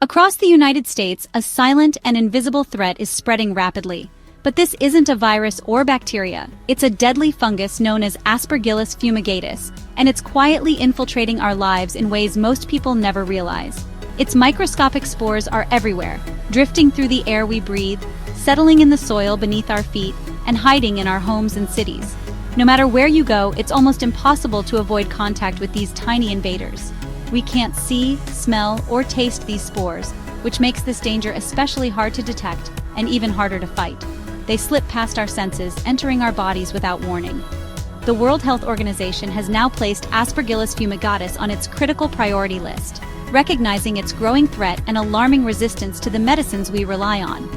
Across the United States, a silent and invisible threat is spreading rapidly. But this isn't a virus or bacteria. It's a deadly fungus known as Aspergillus fumigatus, and it's quietly infiltrating our lives in ways most people never realize. Its microscopic spores are everywhere, drifting through the air we breathe, settling in the soil beneath our feet, and hiding in our homes and cities. No matter where you go, it's almost impossible to avoid contact with these tiny invaders. We can't see, smell, or taste these spores, which makes this danger especially hard to detect and even harder to fight. They slip past our senses, entering our bodies without warning. The World Health Organization has now placed Aspergillus fumigatus on its critical priority list, recognizing its growing threat and alarming resistance to the medicines we rely on.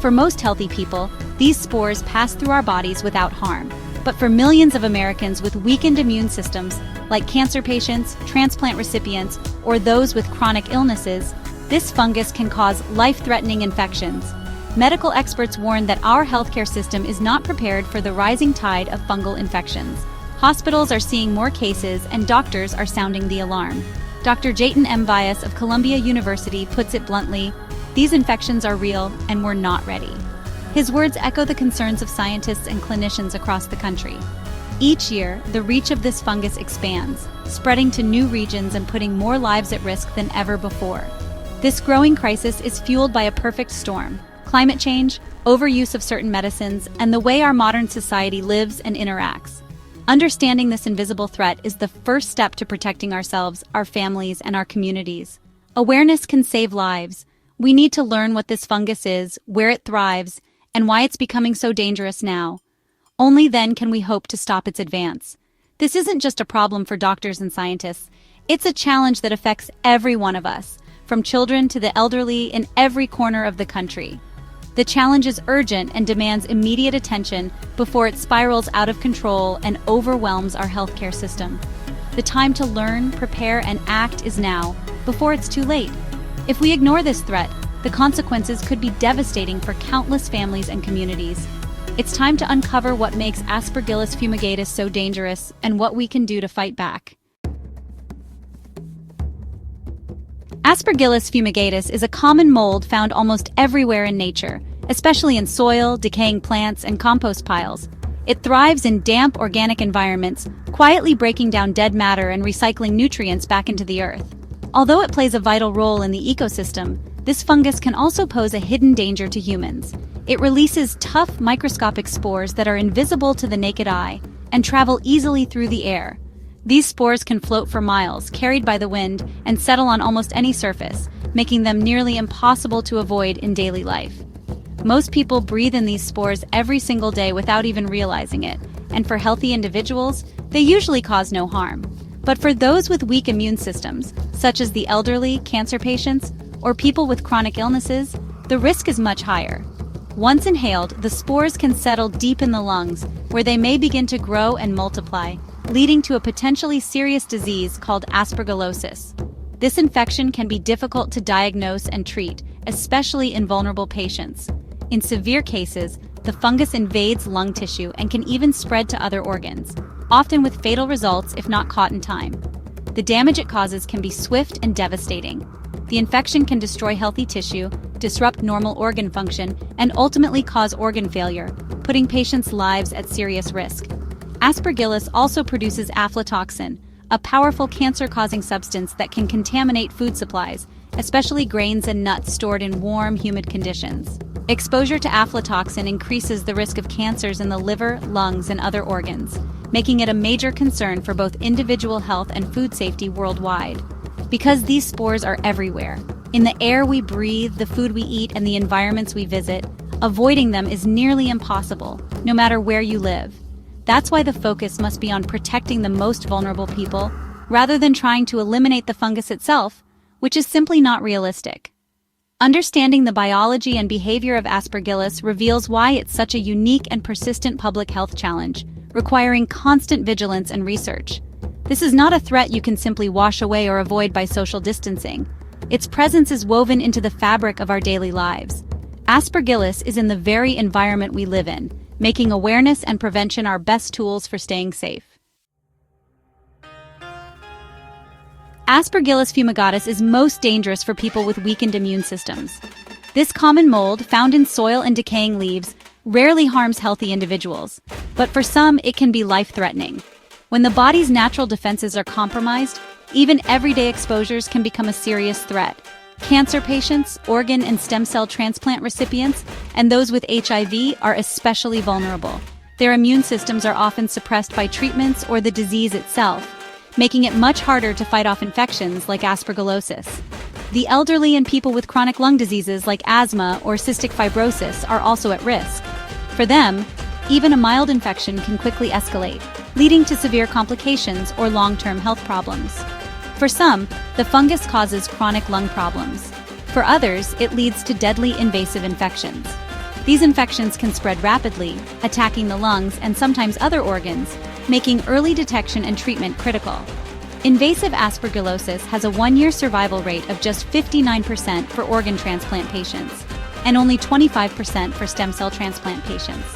For most healthy people, these spores pass through our bodies without harm. But for millions of Americans with weakened immune systems, like cancer patients, transplant recipients, or those with chronic illnesses, this fungus can cause life-threatening infections. Medical experts warn that our healthcare system is not prepared for the rising tide of fungal infections. Hospitals are seeing more cases and doctors are sounding the alarm. Dr. Jatin M. Vyas of Columbia University puts it bluntly, "These infections are real and we're not ready." His words echo the concerns of scientists and clinicians across the country. Each year, the reach of this fungus expands, spreading to new regions and putting more lives at risk than ever before. This growing crisis is fueled by a perfect storm: climate change, overuse of certain medicines, and the way our modern society lives and interacts. Understanding this invisible threat is the first step to protecting ourselves, our families, and our communities. Awareness can save lives. We need to learn what this fungus is, where it thrives, and why it's becoming so dangerous now. Only then can we hope to stop its advance. This isn't just a problem for doctors and scientists. It's a challenge that affects every one of us, from children to the elderly in every corner of the country. The challenge is urgent and demands immediate attention before it spirals out of control and overwhelms our healthcare system. The time to learn, prepare, and act is now, before it's too late. If we ignore this threat, the consequences could be devastating for countless families and communities. It's time to uncover what makes Aspergillus fumigatus so dangerous and what we can do to fight back. Aspergillus fumigatus is a common mold found almost everywhere in nature, especially in soil, decaying plants, and compost piles. It thrives in damp, organic environments, quietly breaking down dead matter and recycling nutrients back into the earth. Although it plays a vital role in the ecosystem, this fungus can also pose a hidden danger to humans. It releases tough, microscopic spores that are invisible to the naked eye and travel easily through the air. These spores can float for miles, carried by the wind, and settle on almost any surface, making them nearly impossible to avoid in daily life. Most people breathe in these spores every single day without even realizing it, and for healthy individuals, they usually cause no harm. But for those with weak immune systems, such as the elderly, cancer patients, or people with chronic illnesses, the risk is much higher. Once inhaled, the spores can settle deep in the lungs, where they may begin to grow and multiply, leading to a potentially serious disease called aspergillosis. This infection can be difficult to diagnose and treat, especially in vulnerable patients. In severe cases, the fungus invades lung tissue and can even spread to other organs, often with fatal results if not caught in time. The damage it causes can be swift and devastating. The infection can destroy healthy tissue, disrupt normal organ function, and ultimately cause organ failure, putting patients' lives at serious risk. Aspergillus also produces aflatoxin, a powerful cancer-causing substance that can contaminate food supplies, especially grains and nuts stored in warm, humid conditions. Exposure to aflatoxin increases the risk of cancers in the liver, lungs, and other organs, making it a major concern for both individual health and food safety worldwide. Because these spores are everywhere, in the air we breathe, the food we eat, and the environments we visit, avoiding them is nearly impossible, no matter where you live. That's why the focus must be on protecting the most vulnerable people, rather than trying to eliminate the fungus itself, which is simply not realistic. Understanding the biology and behavior of Aspergillus reveals why it's such a unique and persistent public health challenge, requiring constant vigilance and research. This is not a threat you can simply wash away or avoid by social distancing. Its presence is woven into the fabric of our daily lives. Aspergillus is in the very environment we live in, making awareness and prevention our best tools for staying safe. Aspergillus fumigatus is most dangerous for people with weakened immune systems. This common mold, found in soil and decaying leaves, rarely harms healthy individuals, but for some it can be life-threatening. When the body's natural defenses are compromised, even everyday exposures can become a serious threat. Cancer patients, organ and stem cell transplant recipients, and those with HIV are especially vulnerable. Their immune systems are often suppressed by treatments or the disease itself, making it much harder to fight off infections like aspergillosis. The elderly and people with chronic lung diseases like asthma or cystic fibrosis are also at risk. For them, even a mild infection can quickly escalate, leading to severe complications or long-term health problems. For some, the fungus causes chronic lung problems. For others, it leads to deadly invasive infections. These infections can spread rapidly, attacking the lungs and sometimes other organs, making early detection and treatment critical. Invasive aspergillosis has a 1-year survival rate of just 59% for organ transplant patients, and only 25% for stem cell transplant patients.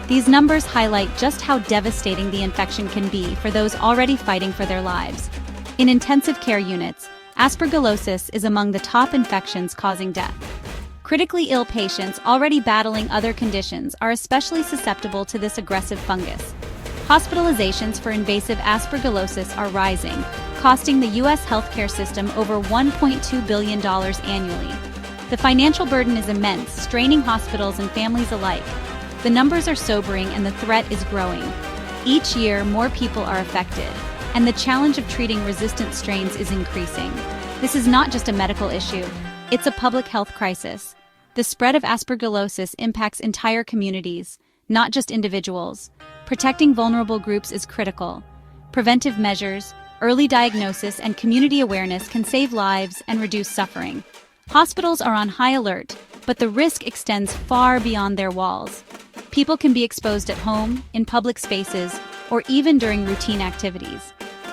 These numbers highlight just how devastating the infection can be for those already fighting for their lives. In intensive care units, aspergillosis is among the top infections causing death. Critically ill patients already battling other conditions are especially susceptible to this aggressive fungus. Hospitalizations for invasive aspergillosis are rising, costing the U.S. healthcare system over $1.2 billion annually. The financial burden is immense, straining hospitals and families alike. The numbers are sobering and the threat is growing. Each year, more people are affected, and the challenge of treating resistant strains is increasing. This is not just a medical issue, it's a public health crisis. The spread of aspergillosis impacts entire communities, not just individuals. Protecting vulnerable groups is critical. Preventive measures, early diagnosis, and community awareness can save lives and reduce suffering. Hospitals are on high alert, but the risk extends far beyond their walls. People can be exposed at home, in public spaces, or even during routine activities.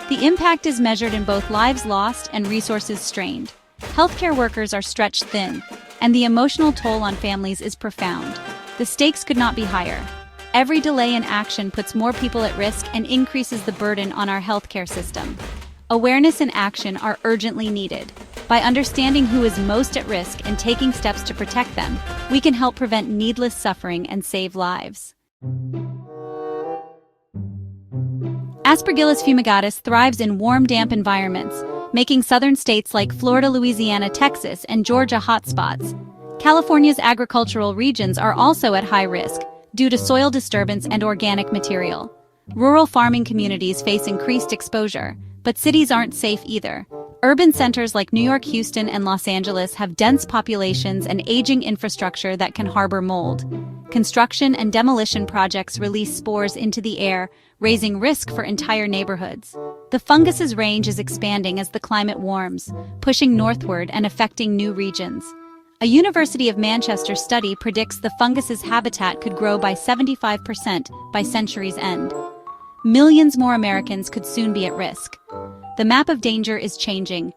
The impact is measured in both lives lost and resources strained. Healthcare workers are stretched thin, and the emotional toll on families is profound. The stakes could not be higher. Every delay in action puts more people at risk and increases the burden on our healthcare system. Awareness and action are urgently needed. By understanding who is most at risk and taking steps to protect them, we can help prevent needless suffering and save lives. Aspergillus fumigatus thrives in warm, damp environments, making southern states like Florida, Louisiana, Texas, and Georgia hotspots. California's agricultural regions are also at high risk due to soil disturbance and organic material. Rural farming communities face increased exposure, but cities aren't safe either. Urban centers like New York, Houston, and Los Angeles have dense populations and aging infrastructure that can harbor mold. Construction and demolition projects release spores into the air, raising risk for entire neighborhoods. The fungus's range is expanding as the climate warms, pushing northward and affecting new regions. A University of Manchester study predicts the fungus's habitat could grow by 75% by century's end. Millions more Americans could soon be at risk. The map of danger is changing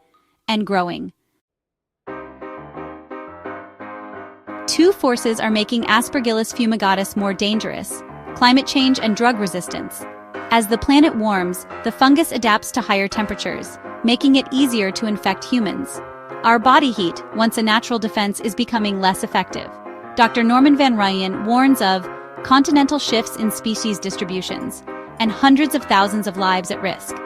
and growing. Two forces are making Aspergillus fumigatus more dangerous: climate change and drug resistance. As the planet warms, the fungus adapts to higher temperatures, making it easier to infect humans. Our body heat, once a natural defense, is becoming less effective. Dr. Norman van Ryen warns of continental shifts in species distributions and hundreds of thousands of lives at risk.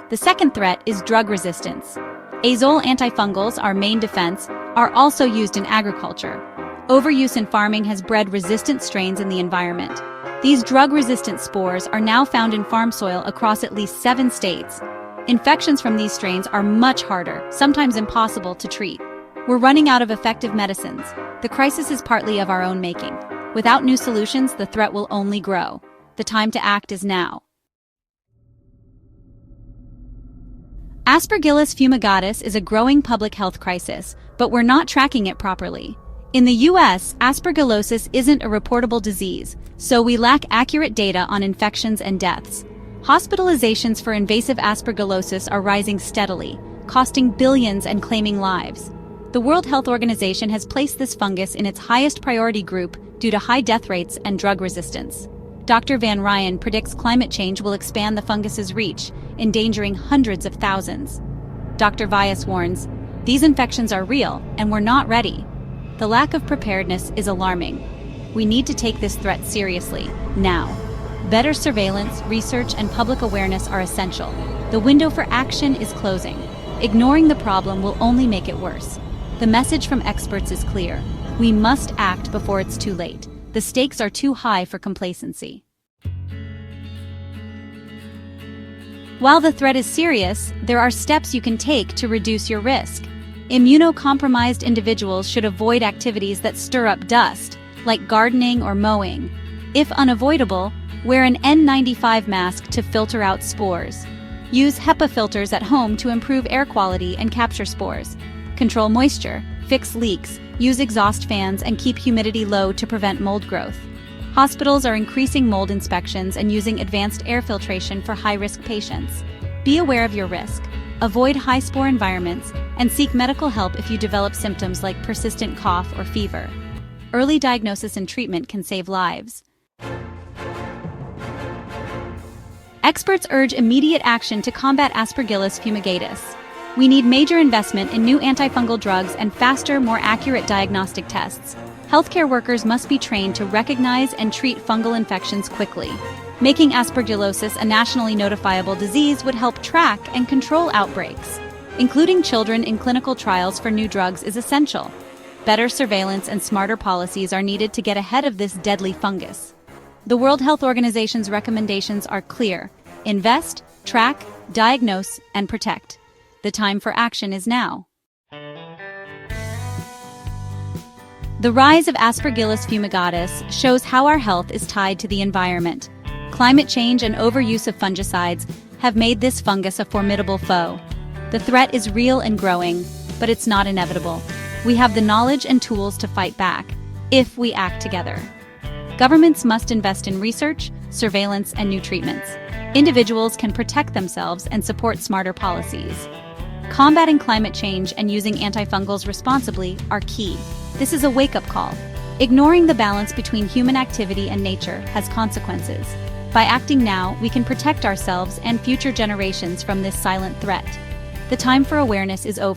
The second threat is drug resistance. Azole antifungals, our main defense, are also used in agriculture. Overuse in farming has bred resistant strains in the environment. These drug-resistant spores are now found in farm soil across at least 7 states. Infections from these strains are much harder, sometimes impossible, to treat. We're running out of effective medicines. The crisis is partly of our own making. Without new solutions, the threat will only grow. The time to act is now. Aspergillus fumigatus is a growing public health crisis, but we're not tracking it properly. In the U.S., aspergillosis isn't a reportable disease, so we lack accurate data on infections and deaths. Hospitalizations for invasive aspergillosis are rising steadily, costing billions and claiming lives. The World Health Organization has placed this fungus in its highest priority group due to high death rates and drug resistance. Dr. Van Ryen predicts climate change will expand the fungus's reach, endangering hundreds of thousands. Dr. Vyas warns, these infections are real, and we're not ready. The lack of preparedness is alarming. We need to take this threat seriously, now. Better surveillance, research, and public awareness are essential. The window for action is closing. Ignoring the problem will only make it worse. The message from experts is clear. We must act before it's too late. The stakes are too high for complacency. While the threat is serious, there are steps you can take to reduce your risk. Immunocompromised individuals should avoid activities that stir up dust, like gardening or mowing. If unavoidable, wear an N95 mask to filter out spores. Use HEPA filters at home to improve air quality and capture spores. Control moisture, fix leaks, use exhaust fans, and keep humidity low to prevent mold growth. Hospitals are increasing mold inspections and using advanced air filtration for high-risk patients. Be aware of your risk. Avoid high-spore environments and seek medical help if you develop symptoms like persistent cough or fever. Early diagnosis and treatment can save lives. Experts urge immediate action to combat Aspergillus fumigatus. We need major investment in new antifungal drugs and faster, more accurate diagnostic tests. Healthcare workers must be trained to recognize and treat fungal infections quickly. Making aspergillosis a nationally notifiable disease would help track and control outbreaks. Including children in clinical trials for new drugs is essential. Better surveillance and smarter policies are needed to get ahead of this deadly fungus. The World Health Organization's recommendations are clear. Invest, track, diagnose, and protect. The time for action is now. The rise of Aspergillus fumigatus shows how our health is tied to the environment. Climate change and overuse of fungicides have made this fungus a formidable foe. The threat is real and growing, but it's not inevitable. We have the knowledge and tools to fight back, if we act together. Governments must invest in research, surveillance, and new treatments. Individuals can protect themselves and support smarter policies. Combating climate change and using antifungals responsibly are key. This is a wake-up call. Ignoring the balance between human activity and nature has consequences. By acting now, we can protect ourselves and future generations from this silent threat. The time for awareness is over.